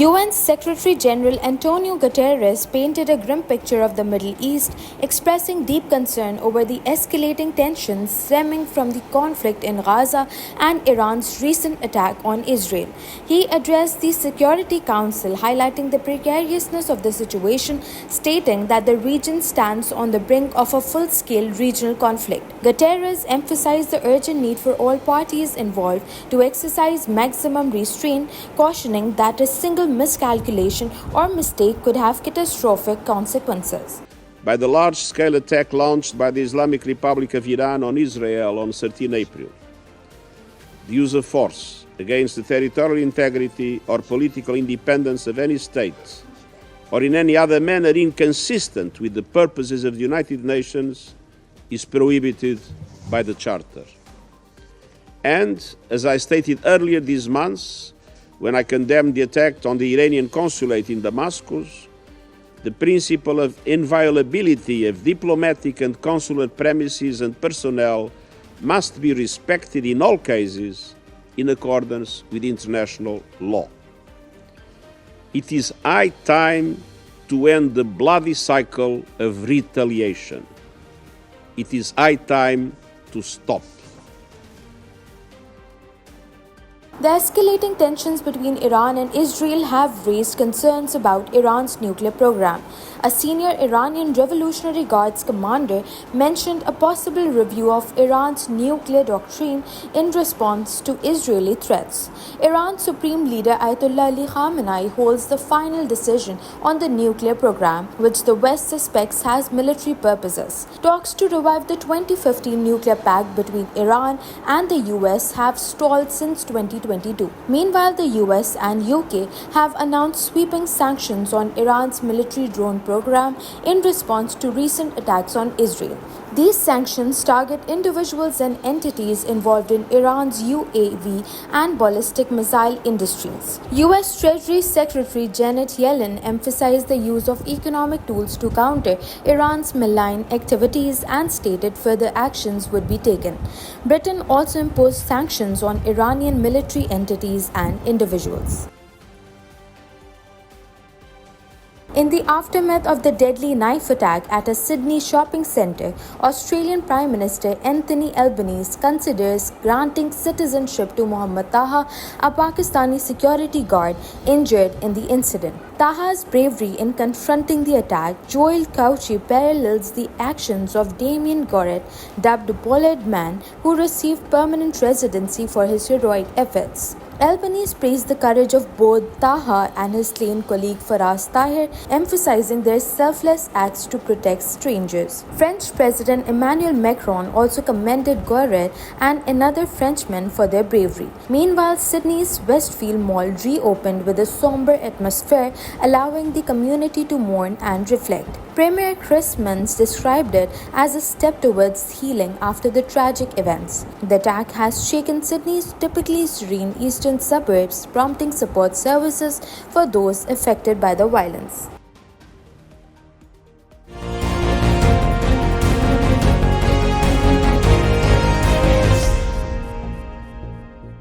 UN Secretary-General Antonio Guterres painted a grim picture of the Middle East, expressing deep concern over the escalating tensions stemming from the conflict in Gaza and Iran's recent attack on Israel. He addressed the Security Council, highlighting the precariousness of the situation, stating that the region stands on the brink of a full-scale regional conflict. Guterres emphasized the urgent need for all parties involved to exercise maximum restraint, cautioning that a single miscalculation or mistake could have catastrophic consequences. By the large-scale attack launched by the Islamic Republic of Iran on Israel on 13 April, the use of force against the territorial integrity or political independence of any state, or in any other manner inconsistent with the purposes of the United Nations, is prohibited by the Charter. And, as I stated earlier this month, when I condemned the attack on the Iranian consulate in Damascus, the principle of inviolability of diplomatic and consular premises and personnel must be respected in all cases in accordance with international law. It is high time to end the bloody cycle of retaliation. It is high time to stop. The escalating tensions between Iran and Israel have raised concerns about Iran's nuclear program. A senior Iranian Revolutionary Guards commander mentioned a possible review of Iran's nuclear doctrine in response to Israeli threats. Iran's Supreme Leader Ayatollah Ali Khamenei holds the final decision on the nuclear program, which the West suspects has military purposes. Talks to revive the 2015 nuclear pact between Iran and the US have stalled since 2022. Meanwhile, the US and UK have announced sweeping sanctions on Iran's military drone program in response to recent attacks on Israel. These sanctions target individuals and entities involved in Iran's UAV and ballistic missile industries. US Treasury Secretary Janet Yellen emphasized the use of economic tools to counter Iran's malign activities and stated further actions would be taken. Britain also imposed sanctions on Iranian military entities and individuals. In the aftermath of the deadly knife attack at a Sydney shopping centre, Australian Prime Minister Anthony Albanese considers granting citizenship to Mohammad Taha, a Pakistani security guard injured in the incident. Taha's bravery in confronting the attack, 𝐄𝐲𝐬𝐬 parallels the actions of Damien Gorret, dubbed Bollard Man, who received permanent residency for his heroic efforts. Albanese praised the courage of both Taha and his slain colleague Faraz Tahir, emphasizing their selfless acts to protect strangers. French President Emmanuel Macron also commended Gorret and another Frenchman for their bravery. Meanwhile, Sydney's Westfield Mall reopened with a somber atmosphere, allowing the community to mourn and reflect. Premier Chris Minns described it as a step towards healing after the tragic events. The attack has shaken Sydney's typically serene eastern suburbs, prompting support services for those affected by the violence.